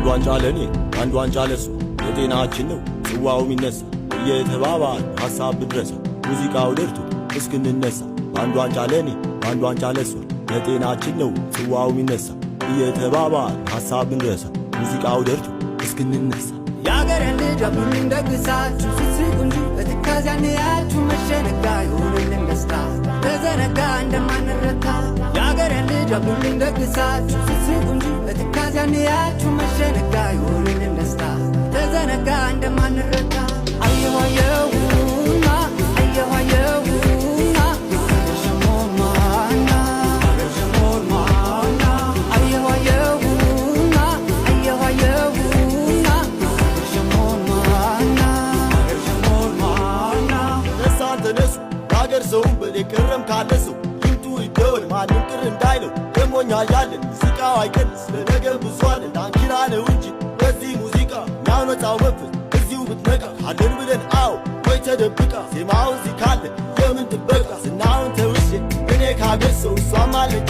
አንዱ ዋንጫ ለኔ አንዱ ዋንጫ ለሱ የጤናችን ነው ጽዋው ሚነሳ እየተባባል ሐሳብ ብድረሳ ሙዚቃው ደርቶ እስክንነሳ አንዱ ዋንጫ ለኔ አንዱ ዋንጫ ለሱ የጤናችን ነው ጽዋው ሚነሳ እየተባባል ሐሳብ ብድረሳ ሙዚቃው ደርቶ እስክንነሳ ያገሬ ልጅ አብሉኝ ደግሳችሁ ስስቁ እንጂ በትካዜ አንያችሁ መሸነጋ ይሁንልን ደስታ ተዘነጋ እንደማንረታ ያገሬ ልጅ አብሉኝ ደግሳችሁ ስስቁ እንጂ በትካዜ አንያችሁ መሸነጋ ይሁንልን ደስታ ተዘነጋ እንደማንረታ አየሁ አየሁና አየሁ አየሁና ሸሞማና ሸሞማና አየሁ አየሁና አየሁ አየሁና ሸሞማና ሸሞማና ተነሱ አገር ሰው በደከረም ካለሱ ይምጡ ይደወል ማንም ቅር እንዳይለው ደሞኛ ያለን ሙዚቃው አይቀንስ ለነገ ብዙአን ዳንኪራ ነው እንጂ በዚህ ሙዚቃ ናውነታው መፍት እዚሁ ብትነቃ አለን ብለን አው ወይ ተደብቃ ዜማው እዚህ ካለ የምን ጥበቃ ስናውን ተውሼ እኔ ካገር ሰው እሷም አለች